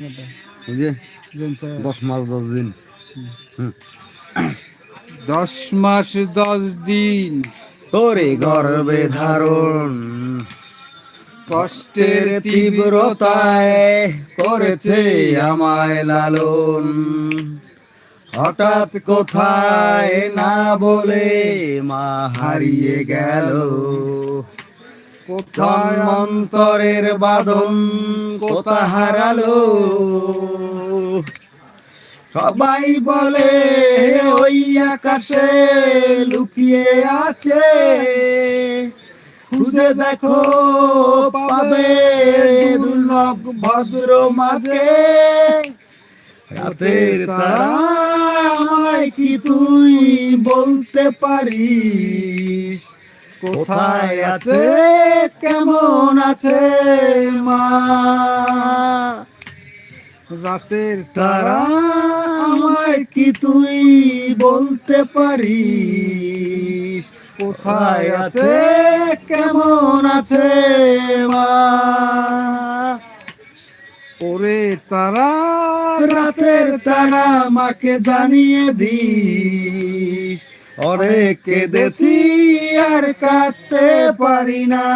ওই যে 10 মাস 10 দিন। 10 মাস 10 দিন তোরে গর্বে ধারণ কষ্টের তীব্রতায় করেছে আমায় লালন। হঠাৎ কোথায় না বলে মা হারিয়ে গেল। কোথায় জন্মান্তরের বাঁধন কোথা হারালো। সবাই বলে ওই আকাশে লুকিয়ে আছে, খুঁজে দেখো পাবে দুর্লভ ভদ্র মাঝে। রাতের তারা আমায় কি তুই বলতে পারিস, কোথায় আছে কেমন আছে মা। রাতের তারা আমায় কি তুই বলতে পারিস, কোথায় আছে কেমন আছে মা। ওরে তারা রাতের তারা মাকে জানিয়ে দিস, অনেক কেঁদেছি আর কাঁদতে পারি না।